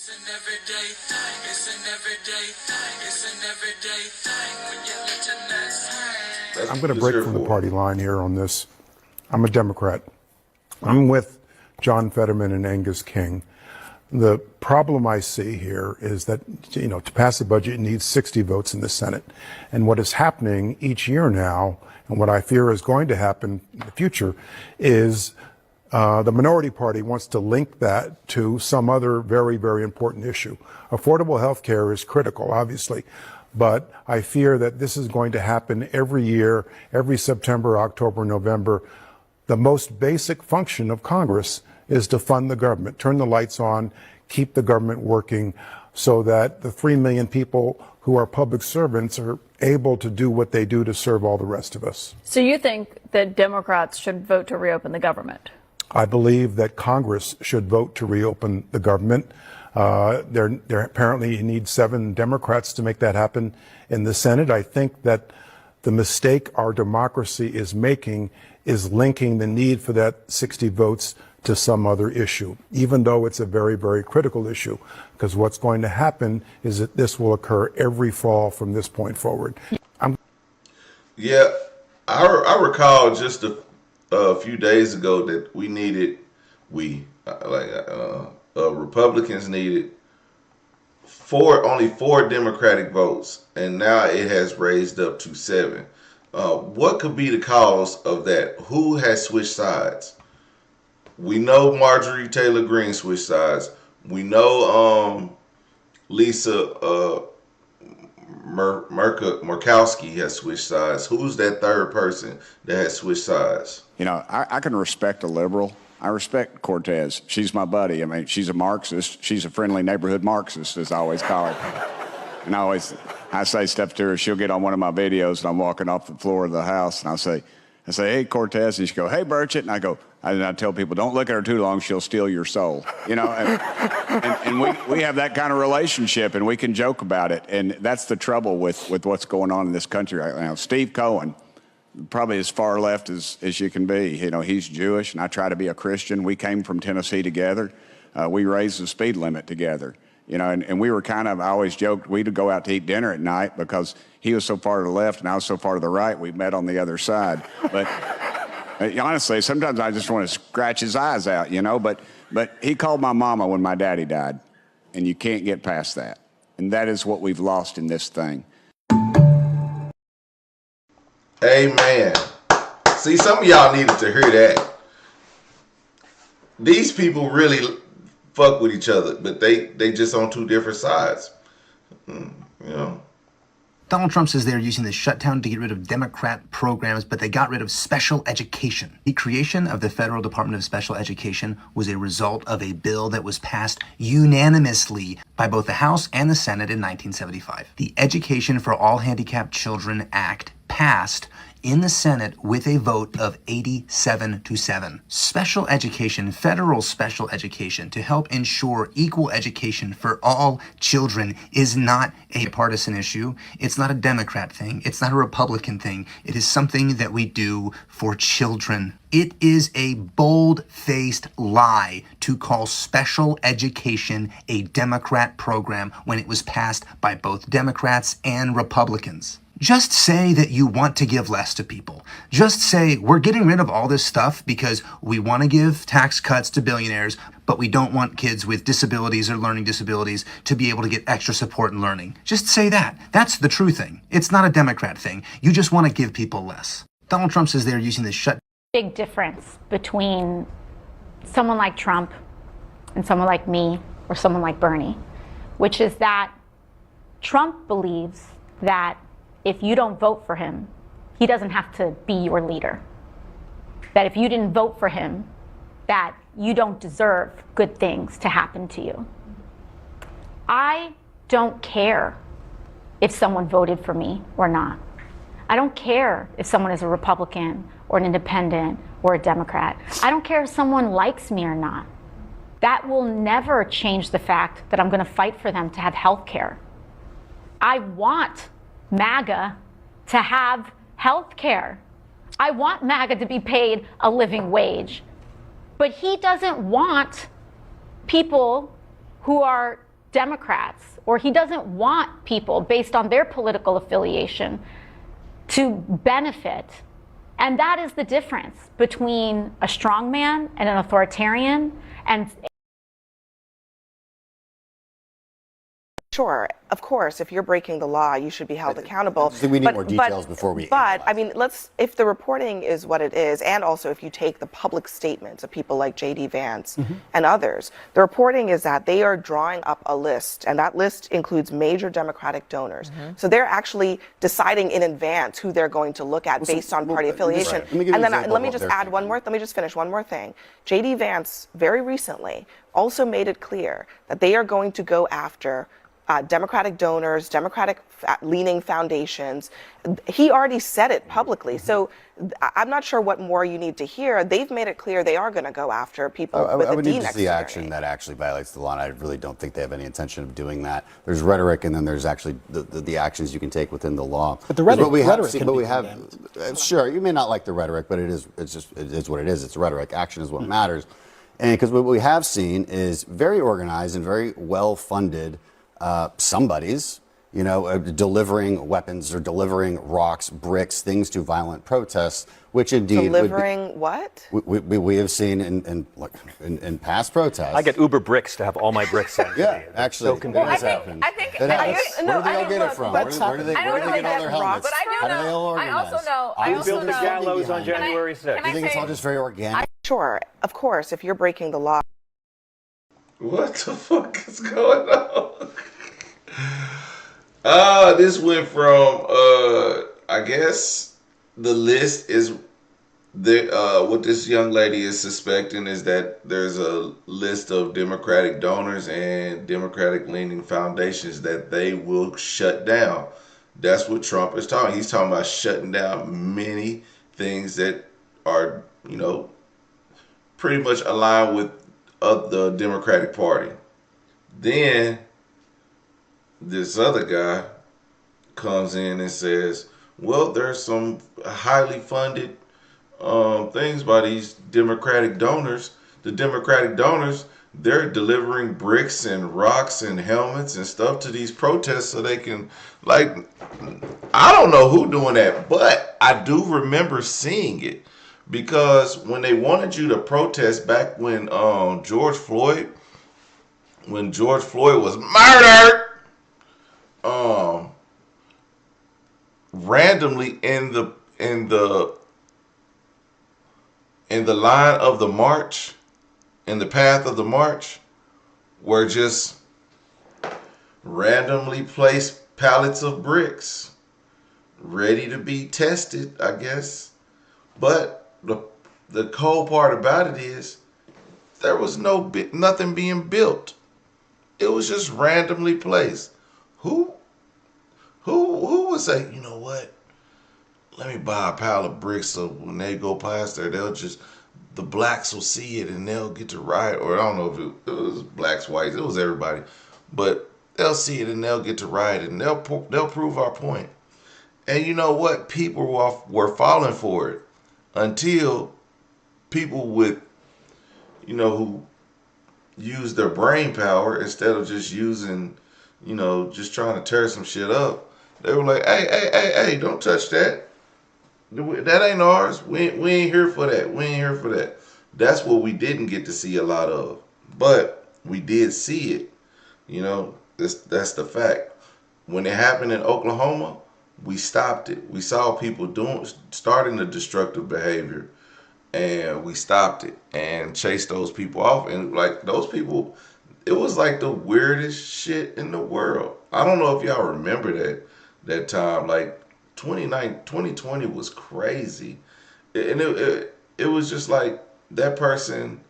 It's an everyday thing. It's an everyday thing. It's an everyday thing when you let your nuts hang. I'm going to break from the party line here on this. I'm a Democrat. I'm with John Fetterman and Angus King. The problem I see here is that, to pass the budget, it needs 60 votes in the Senate. And what is happening each year now, and what I fear is going to happen in the future, is the minority party wants to link that to some other very, very important issue. Affordable health care is critical, obviously, but I fear that this is going to happen every year, every September, October, November. The most basic function of Congress is to fund the government, turn the lights on, keep the government working so that the 3 million people who are public servants are able to do what they do to serve all the rest of us. So you think that Democrats should vote to reopen the government? I believe that Congress should vote to reopen the government. There apparently you need 7 Democrats to make that happen in the Senate. I think that the mistake our democracy is making is linking the need for that 60 votes to some other issue, even though it's a very, very critical issue, because what's going to happen is that this will occur every fall from this point forward. Yeah, I recall just a few days ago that Republicans needed only 4 Democratic votes, and now it has raised up to 7. What could be the cause of that? Who has switched sides? We know Marjorie Taylor Greene switched sides. We know Lisa Murkowski has switched sides. Who's that third person that has switched sides? I can respect a liberal. I respect Cortez. She's my buddy. I mean, she's a Marxist. She's a friendly neighborhood Marxist, as I always call her. And I say stuff to her. She'll get on one of my videos, and I'm walking off the floor of the house, and I say, hey, Cortez, and she go, hey, Burchett, and I tell people, don't look at her too long, she'll steal your soul, and we have that kind of relationship, and we can joke about it, and that's the trouble with what's going on in this country right now. Steve Cohen, probably as far left as you can be, he's Jewish, and I try to be a Christian. We came from Tennessee together. We raised the speed limit together. And we were I always joked, we'd go out to eat dinner at night because he was so far to the left and I was so far to the right, we met on the other side. But honestly, sometimes I just want to scratch his eyes out, but he called my mama when my daddy died, and you can't get past that. And that is what we've lost in this thing. Amen. See, some of y'all needed to hear that. These people really fuck with each other, but they just on 2 different sides. Donald Trump says they're using the shutdown to get rid of Democrat programs, but they got rid of special education. The creation of the Federal Department of Special Education was a result of a bill that was passed unanimously by both the House and the Senate in 1975. The Education for All Handicapped Children Act passed in the Senate with a vote of 87-7. Special education, federal special education, to help ensure equal education for all children is not a partisan issue. It's not a Democrat thing. It's not a Republican thing. It is something that we do for children. It is a bold-faced lie to call special education a Democrat program when it was passed by both Democrats and Republicans. Just say that you want to give less to people. Just say, we're getting rid of all this stuff because we want to give tax cuts to billionaires, but we don't want kids with disabilities or learning disabilities to be able to get extra support in learning. Just say that. That's the true thing. It's not a Democrat thing. You just want to give people less. Donald Trump says they're using this big difference between someone like Trump and someone like me or someone like Bernie, which is that Trump believes that if you don't vote for him, he doesn't have to be your leader. That if you didn't vote for him, that you don't deserve good things to happen to you. I don't care if someone voted for me or not. I don't care if someone is a Republican or an independent or a Democrat. I don't care if someone likes me or not. That will never change the fact that I'm going to fight for them to have health care. I want MAGA to have health care. I want MAGA to be paid a living wage. But he doesn't want people who are Democrats, or he doesn't want people based on their political affiliation to benefit. And that is the difference between a strongman and an authoritarian. And Sure, of course, if you're breaking the law, you should be held accountable. I think we need more details before we But, analyze. I mean, if the reporting is what it is, and also if you take the public statements of people like J.D. Vance and others, the reporting is that they are drawing up a list, and that list includes major Democratic donors. So they're actually deciding in advance who they're going to look at based on party affiliation. Let me give you And an then example let of me what just they're add one more, let me just finish one more thing. J.D. Vance very recently also made it clear that they are going to go after Democratic donors, Democratic-leaning foundations. He already said it publicly. So I'm not sure what more you need to hear. They've made it clear they are going to go after people with I a would D need to next see to their action name. that actually violates the law, and I really don't think they have any intention of doing that. There's rhetoric, and then there's actually the actions you can take within the law. But the 'Cause what rhetoric, we have rhetoric seen- can but be we have, condemned. sure, you may not like the rhetoric, but it is what it is. It's rhetoric. Action is what matters. And because what we have seen is very organized and very well-funded somebodies, delivering weapons or delivering rocks, bricks, things to violent protests, which indeed Delivering what? we have seen in past protests. I get Uber bricks to have all my bricks sent to me. Yeah, It's actually, so it convenient. has happened. I think- It I has. think- Where no, do they I all think get it look, from? that's Where do they I don't know get all that their rock, helmets? but I do How do they know- all I organize? also know- I Who also built the know- gallows on Can I- January 6th? can I I think it's say- all just very organic. Sure, of course, if you're breaking the law. What the fuck is going on? This went from I guess the list is what this young lady is suspecting is that there's a list of Democratic donors and Democratic leaning foundations that they will shut down. That's what Trump is talking. He's talking about shutting down many things that are, pretty much aligned with the Democratic Party. Then this other guy comes in and says, well, there's some highly funded things by these Democratic donors. The Democratic donors, they're delivering bricks and rocks and helmets and stuff to these protests so they can, I don't know who doing that, but I do remember seeing it. Because when they wanted you to protest back when George Floyd was murdered, randomly in the line of the march, in the path of the march, were just randomly placed pallets of bricks, ready to be tested, I guess. But the cold part about it is there was nothing being built. It was just randomly placed. Who would say, you know what? Let me buy a pile of bricks so when they go past there, the blacks will see it and they'll get to riot. Or I don't know if it was blacks, whites, it was everybody. But they'll see it and they'll get to riot and they'll prove our point. And you know what? People were falling for it until people with, who use their brain power instead of just using, just trying to tear some shit up. They were like, hey, don't touch that. That ain't ours. We ain't here for that. We ain't here for that. That's what we didn't get to see a lot of. But we did see it. That's the fact. When it happened in Oklahoma, we stopped it. We saw people starting the destructive behavior. And we stopped it and chased those people off. And those people, it was like the weirdest shit in the world. I don't know if y'all remember that time. 2020 was crazy. And it was just like that person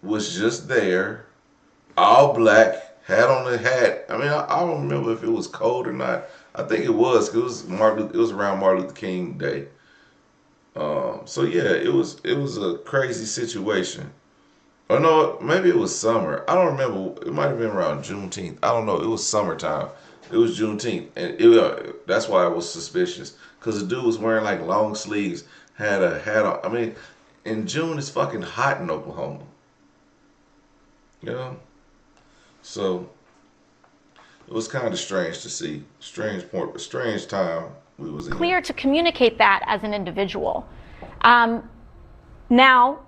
was just there, all black, hat on the hat. I mean, I don't remember if it was cold or not. I think it was, because it was around Martin Luther King Day. So yeah, it was a crazy situation. Or no, maybe it was summer. I don't remember. It might have been around Juneteenth. I don't know. It was summertime. It was Juneteenth, and that's why I was suspicious, because the dude was wearing long sleeves, had a hat on. I mean, in June it's fucking hot in Oklahoma. So it was kind of strange to see. Strange time we was in. Clear to communicate that as an individual. Now,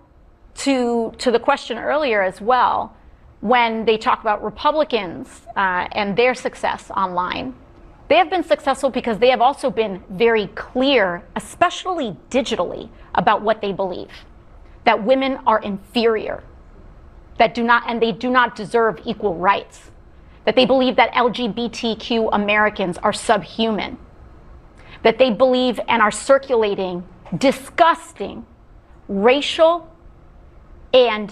to the question earlier as well, when they talk about Republicans and their success online, they have been successful because they have also been very clear, especially digitally, about what they believe. That women are inferior, that they do not deserve equal rights, that they believe that LGBTQ Americans are subhuman, that they believe and are circulating disgusting racial and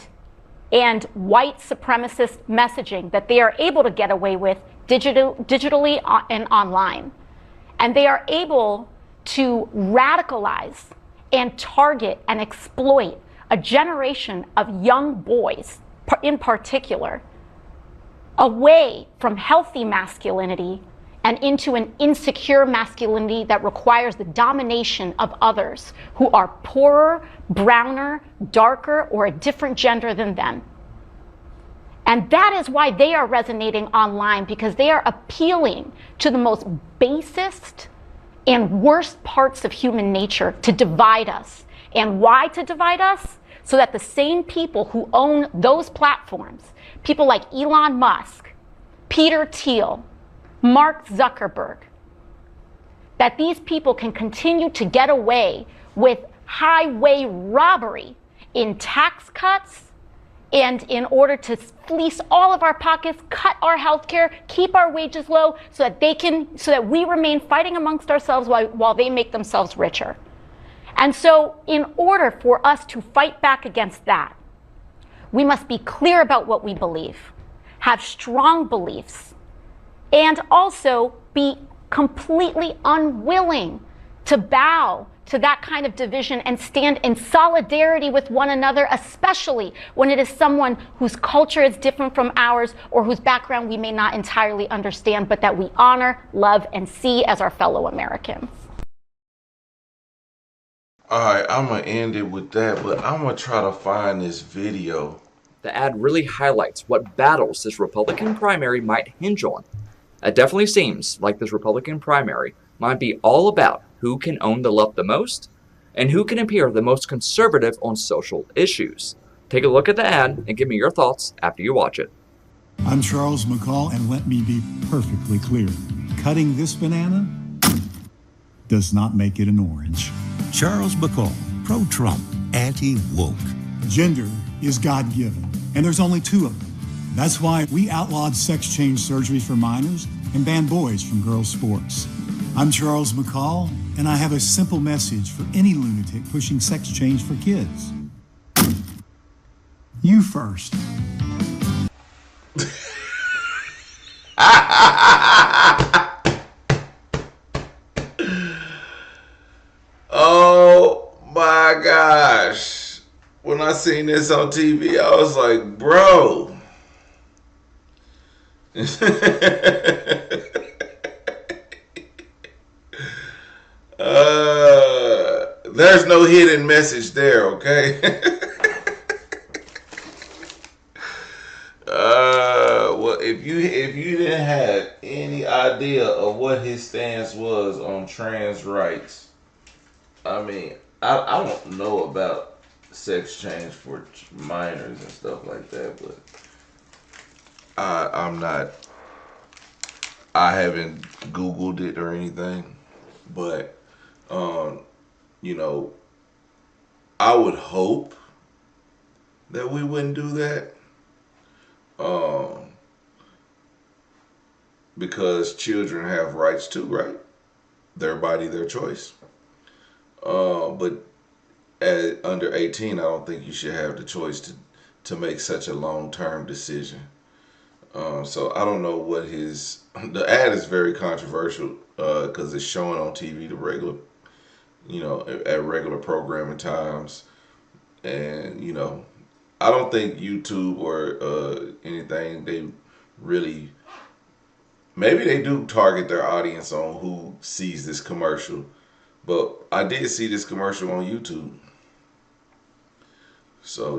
white supremacist messaging that they are able to get away with digitally and online. And they are able to radicalize and target and exploit a generation of young boys, in particular, away from healthy masculinity and into an insecure masculinity that requires the domination of others who are poorer, browner, darker, or a different gender than them. And that is why they are resonating online, because they are appealing to the most basest and worst parts of human nature to divide us. And why to divide us? So that the same people who own those platforms, people like Elon Musk, Peter Thiel, Mark Zuckerberg, that these people can continue to get away with highway robbery in tax cuts and in order to fleece all of our pockets, cut our health care, keep our wages low so that we remain fighting amongst ourselves while they make themselves richer. And so in order for us to fight back against that, we must be clear about what we believe, have strong beliefs, and also be completely unwilling to bow to that kind of division and stand in solidarity with one another, especially when it is someone whose culture is different from ours or whose background we may not entirely understand, but that we honor, love, and see as our fellow Americans. All right, I'm going to end it with that, but I'm going to try to find this video. The ad really highlights what battles this Republican primary might hinge on. It definitely seems like this Republican primary might be all about who can own the left the most and who can appear the most conservative on social issues. Take a look at the ad and give me your thoughts after you watch it. I'm Charles McCall, and let me be perfectly clear. Cutting this banana does not make it an orange. Charles McCall, pro-Trump, anti-woke. Gender is God-given, and there's only two of them. That's why we outlawed sex change surgery for minors and banned boys from girls' sports. I'm Charles McCall, and I have a simple message for any lunatic pushing sex change for kids. You first. Oh my gosh. When I seen this on TV, I was like, bro. There's no hidden message there, okay? Well, if you didn't have any idea of what his stance was on trans rights, I mean, I don't know about sex change for minors and stuff like that, but I haven't Googled it or anything, but you know, I would hope that we wouldn't do that, because children have rights too, right? Their body, their choice. But under 18, I don't think you should have the choice to make such a long-term decision. So I don't know what the ad is very controversial because it's showing on TV at regular programming times. And, I don't think YouTube or anything, they really, maybe they do target their audience on who sees this commercial. But I did see this commercial on YouTube. So,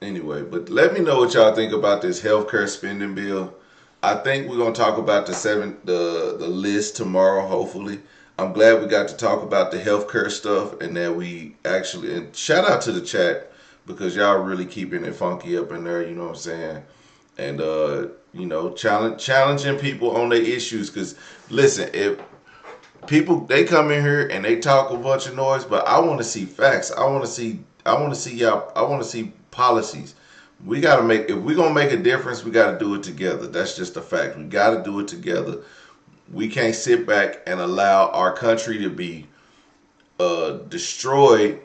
Anyway, but let me know what y'all think about this healthcare spending bill. I think we're gonna talk about the list tomorrow. Hopefully, I'm glad we got to talk about the healthcare stuff, and that we actually, and shout out to the chat because y'all really keeping it funky up in there. You know what I'm saying? And challenging people on their issues. Because listen, if people they come in here and they talk a bunch of noise, but I want to see facts. I want to see y'all. I want to see policies. We got to if we're going to make a difference, we got to do it together. That's just a fact. We got to do it together. We can't sit back and allow our country to be destroyed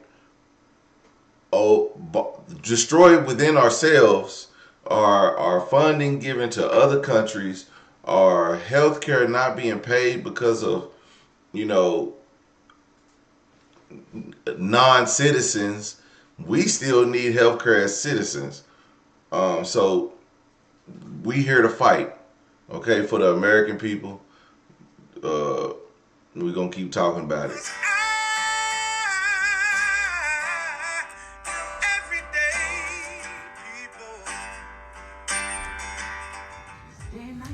within ourselves, our funding given to other countries, our healthcare not being paid because of, non-citizens. We still need healthcare as citizens. So we here to fight, okay, for the American people. We're going to keep talking about it. Day and night.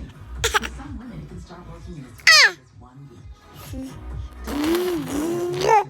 For some women, it can start working in as early as 1 week.